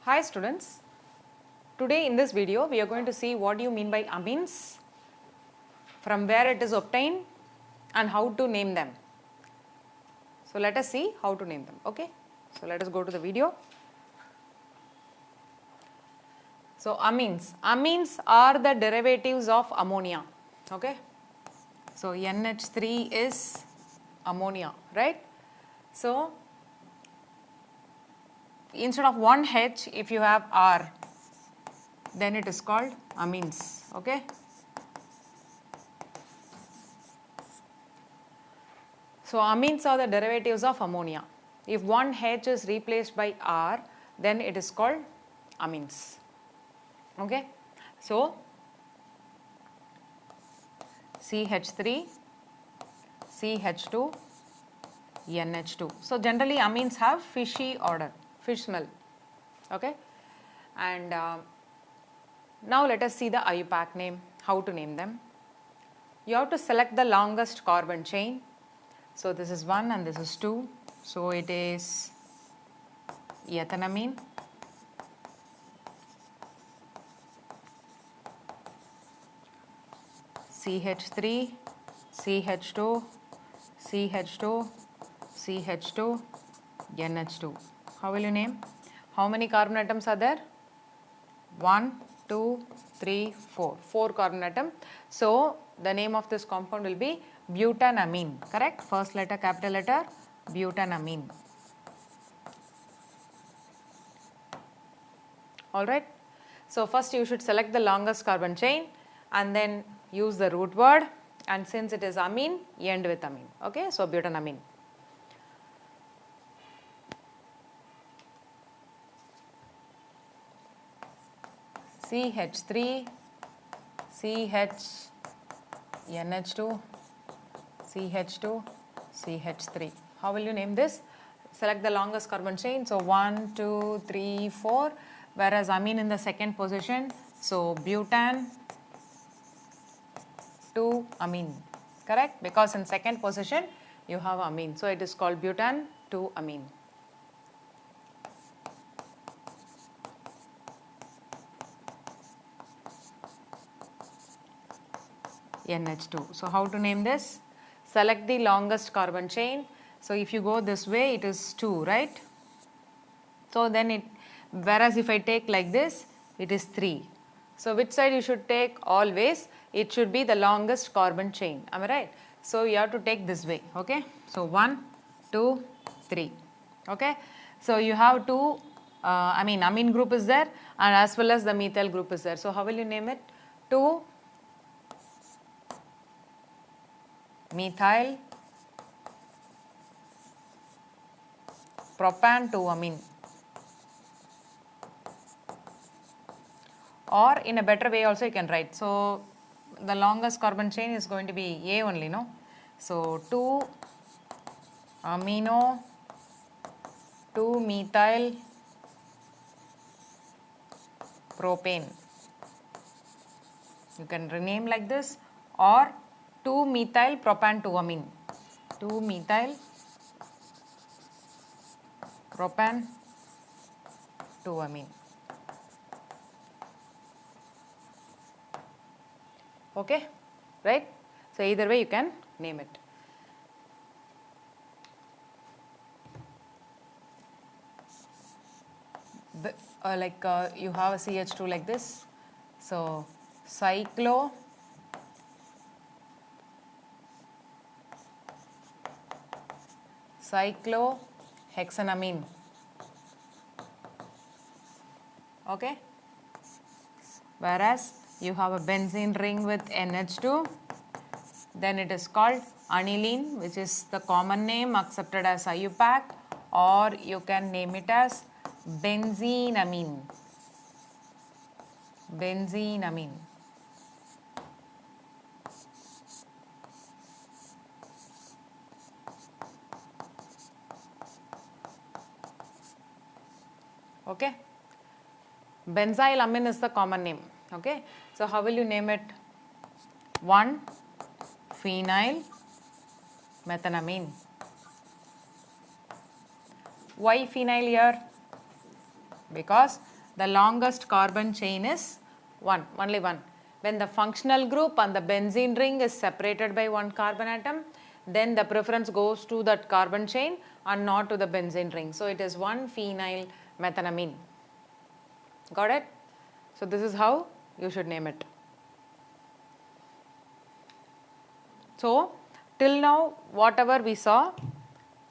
Hi students, today in this video we are going to see what do you mean by amines, from where it is obtained and how to name them. So let us see how to name them, okay. So let us go to the video. So amines are the derivatives of ammonia, okay. So NH3 is ammonia, right. So instead of one H, if you have R, then it is called amines, okay. So amines are the derivatives of ammonia. If one H is replaced by R, then it is called amines, okay. So CH3, CH2, NH2. So generally amines have fishy odor, fish smell, okay. And now let us see the IUPAC name, how to name them. You have to select the longest carbon chain. So this is 1 and this is 2. So it is ethanamine. CH3, CH2, CH2, CH2, NH2. How will you name? How many carbon atoms are there? 1, 2, 3, 4. 4 carbon atom. So the name of this compound will be butanamine, correct? First letter, capital letter, butanamine. Alright. So first you should select the longest carbon chain and then use the root word, and since it is amine, end with amine, okay. So butanamine. CH3, CH, NH2, CH2, CH3. How will you name this? Select the longest carbon chain. So 1, 2, 3, 4. Whereas amine in the second position. So butan to amine. Correct? Because in second position you have amine. So it is called butan to amine. NH2. So how to name this? Select the longest carbon chain. So if you go this way, it is 2, right? So then it, whereas if I take like this, it is 3. So which side you should take? Always it should be the longest carbon chain. Am I right? So you have to take this way, okay? So 1, 2, 3, okay? So you have two, amine group is there and as well as the methyl group is there. So how will you name it? 2 methyl propan 2 amine, or in a better way also you can write. So the longest carbon chain is going to be A only, no? So 2 amino 2 methyl propane. You can rename like this, or 2 methyl propan 2 amine. 2 methyl propan 2 amine. Okay, right? So either way you can name it. You have a CH2 like this. So cyclohexanamine, okay. Whereas you have a benzene ring with NH2, then it is called aniline, which is the common name accepted as IUPAC, or you can name it as benzenamine. Benzenamine. Okay. Benzylamine is the common name, okay. So how will you name it? 1 phenyl methanamine. Why phenyl here? Because the longest carbon chain is 1, only 1. When the functional group and the benzene ring is separated by one carbon atom, then the preference goes to that carbon chain and not to the benzene ring. So it is 1-phenyl methanamine. Got it? So this is how you should name it. So till now whatever we saw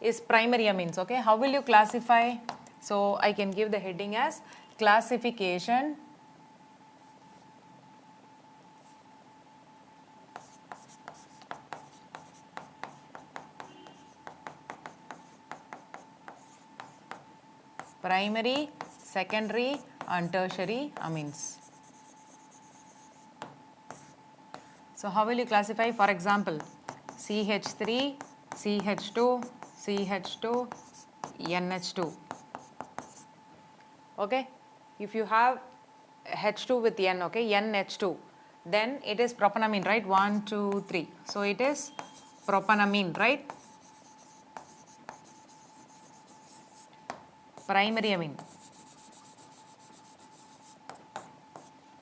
is primary amines. Okay, how will you classify? So I can give the heading as classification primary, secondary and tertiary amines. So how will you classify? For example, CH3, CH2, CH2, NH2. Okay, if you have H2 with N, okay, NH2, then it is propanamine, right? 1, 2, 3. So it is propanamine, right? Primary amine.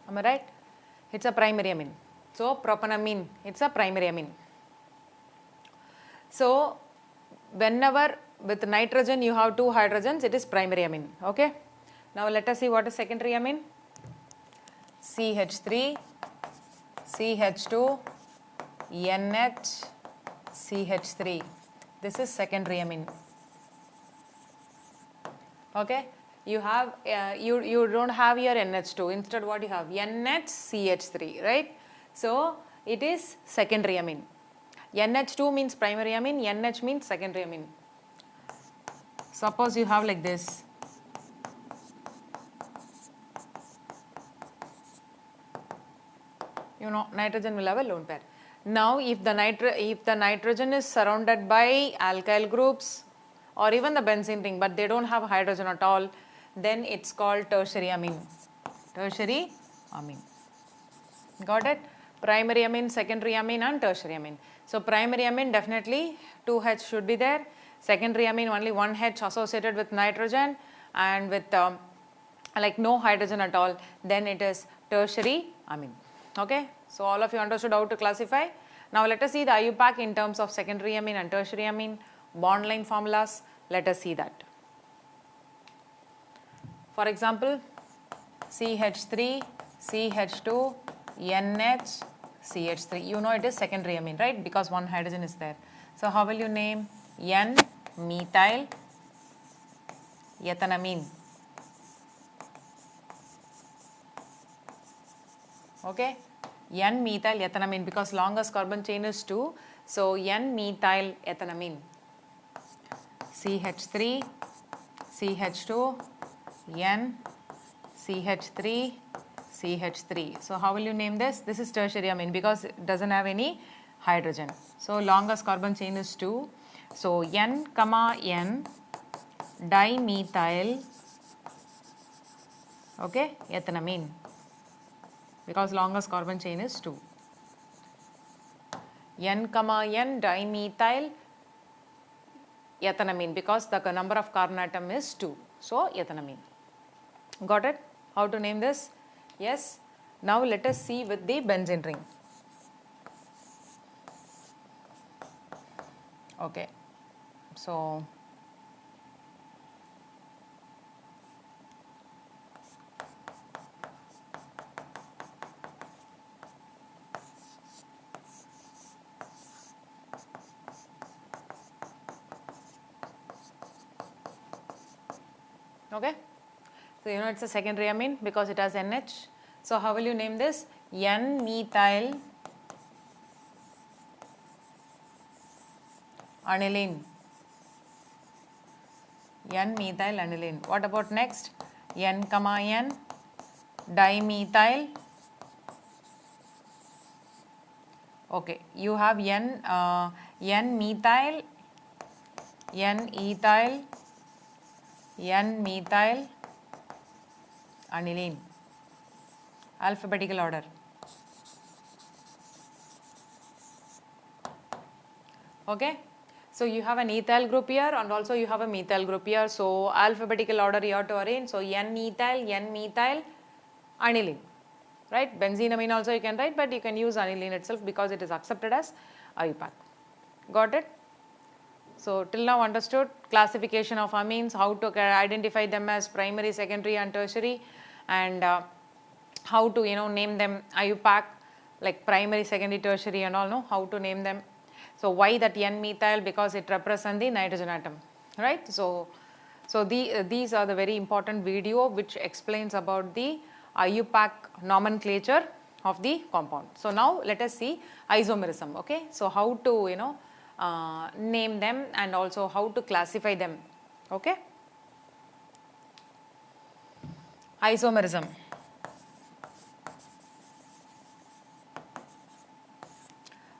Am I right? It's a primary amine. So propanamine, it's a primary amine. So whenever with nitrogen you have 2 hydrogens, it is primary amine. Okay. Now let us see what is secondary amine. CH3, CH2, NH, CH3. This is secondary amine. Okay. You have you don't have your NH2. Instead, what you have? NHCH3, right? So it is secondary amine. NH2 means primary amine. NH means secondary amine. Suppose you have like this. You know, nitrogen will have a lone pair. Now, if the nitrogen is surrounded by alkyl groups or even the benzene ring, but they don't have hydrogen at all, then it's called tertiary amine. Tertiary amine. Got it? Primary amine, secondary amine and tertiary amine. So primary amine definitely 2H should be there. Secondary amine only 1H associated with nitrogen and with like no hydrogen at all, then it is tertiary amine. Okay, so all of you understood how to classify. Now let us see the IUPAC in terms of secondary amine and tertiary amine, bond line formulas. Let us see that. For example, CH3, CH2, NH, CH3. You know it is secondary amine, right? Because one hydrogen is there. So how will you name? N-methyl ethanamine. Okay, N-methyl ethanamine because longest carbon chain is 2. So N-methyl ethanamine. CH3, CH2, N, CH3, CH3. So how will you name this? This is tertiary amine because it doesn't have any hydrogen. So longest carbon chain is 2. So N, N, dimethyl, okay, ethanamine because longest carbon chain is 2. N, N, dimethyl ethanamine because the number of carbon atom is 2. So ethanamine. Got it? How to name this? Yes. Now let us see with the benzene ring. Okay. So okay. So you know it's a secondary amine because it has NH. So how will you name this? N-methyl aniline. N-methyl aniline. What about next? N, N, dimethyl. Okay, you have N-methyl, N-ethyl, N-methyl aniline. Alphabetical order. Okay. So you have an ethyl group here and also you have a methyl group here. So alphabetical order you have to arrange. So N-ethyl, N-methyl, aniline, right? Benzenamine also you can write, but you can use aniline itself because it is accepted as IUPAC. Got it? So till now understood classification of amines, how to identify them as primary, secondary and tertiary, and how to name them IUPAC, like primary, secondary, tertiary and all, how to name them. So why that N-methyl? Because it represents the nitrogen atom, right? So these are the very important video which explains about the IUPAC nomenclature of the compound. So now let us see isomerism, okay? So how to name them and also how to classify them, okay? Isomerism.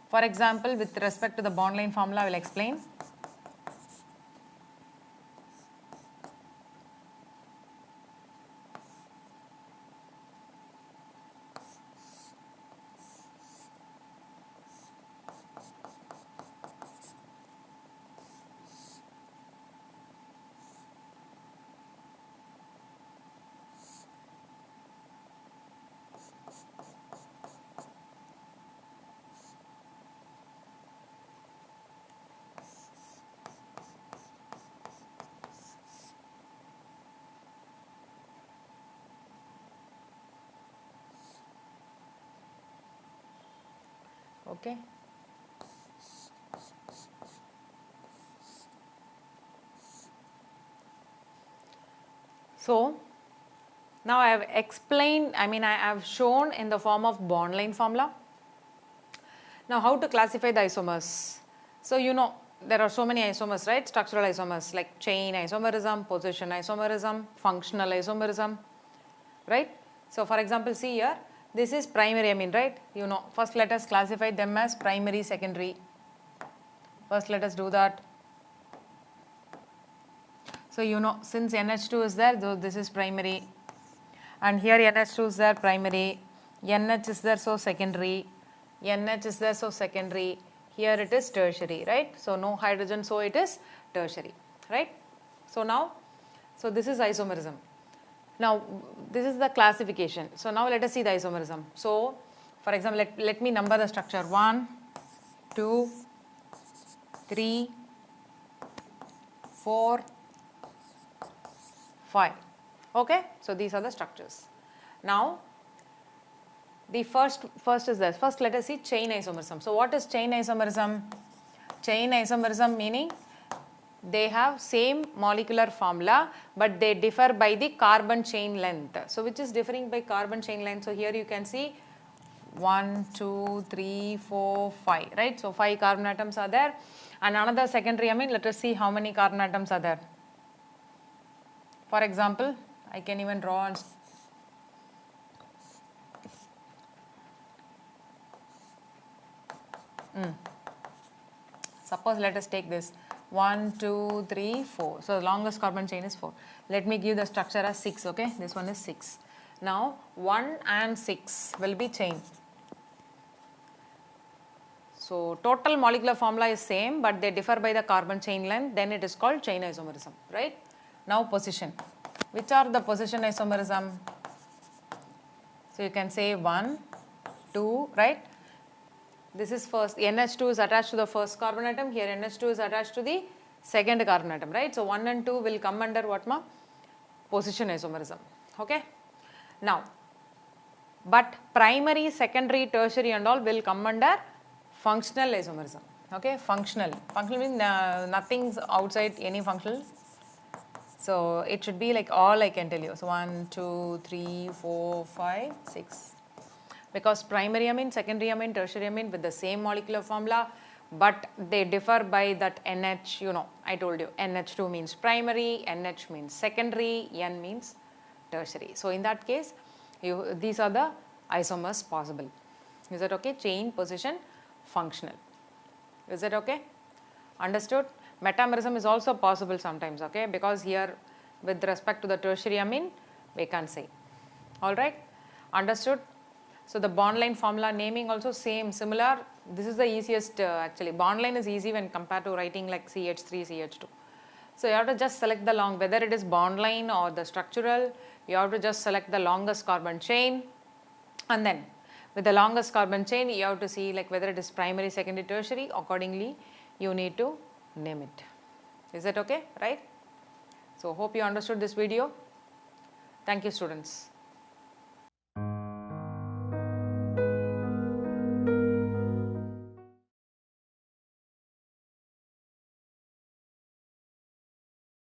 For example, with respect to the bond line formula, I will explain. Okay. So now I have explained, I have shown in the form of bond line formula. Now how to classify the isomers? So there are so many isomers, right? Structural isomers like chain isomerism, position isomerism, functional isomerism, right? So for example, see here, this is primary amine, right? First let us classify them as primary, secondary. First let us do that. So since NH2 is there, though this is primary, and here NH2 is there, primary, NH is there, so secondary, NH is there, so secondary, here it is tertiary, right? So no hydrogen, so it is tertiary, right? So now, so this is isomerism. Now this is the classification. So now let us see the isomerism. So for example, let me number the structure: 1, 2, 3, 4, 5. Okay, so these are the structures. Now the first is this. First let us see chain isomerism. So what is chain isomerism? Chain isomerism meaning they have same molecular formula but they differ by the carbon chain length. So which is differing by carbon chain length? So here you can see 1, 2, 3, 4, 5, right? So 5 carbon atoms are there, and another secondary amine, let us see how many carbon atoms are there. For example, I can even draw on suppose let us take this 1, 2, 3, 4. So the longest carbon chain is 4. Let me give the structure as 6, okay? This one is 6. Now 1 and 6 will be chain. So total molecular formula is same but they differ by the carbon chain length, then it is called chain isomerism, right? Now position. Which are the position isomerism? So you can say 1, 2, right? This is first, NH2 is attached to the first carbon atom, here NH2 is attached to the second carbon atom, right? So 1 and 2 will come under what ma? Position isomerism, okay? Now, but primary, secondary, tertiary and all will come under functional isomerism, okay? Functional means nothing's outside any functional. So it should be like all I can tell you. So 1, 2, 3, 4, 5, 6. Because primary amine, secondary amine, tertiary amine with the same molecular formula, but they differ by that NH, I told you NH2 means primary, NH means secondary, N means tertiary. So in that case, these are the isomers possible. Is that okay? Chain, position, functional. Is that okay? Understood? Metamerism is also possible sometimes, okay? Because here with respect to the tertiary amine, we can say. Alright? Understood? So the bond line formula naming also same, similar This is the easiest actually. Bond line is easy when compared to writing like CH3, CH2. So you have to just select the long, whether it is bond line or the structural, you have to just select the longest carbon chain, and then with the longest carbon chain you have to see like whether it is primary, secondary, tertiary. Accordingly you need to name it. Is that okay, right? So hope you understood this video. Thank you, students.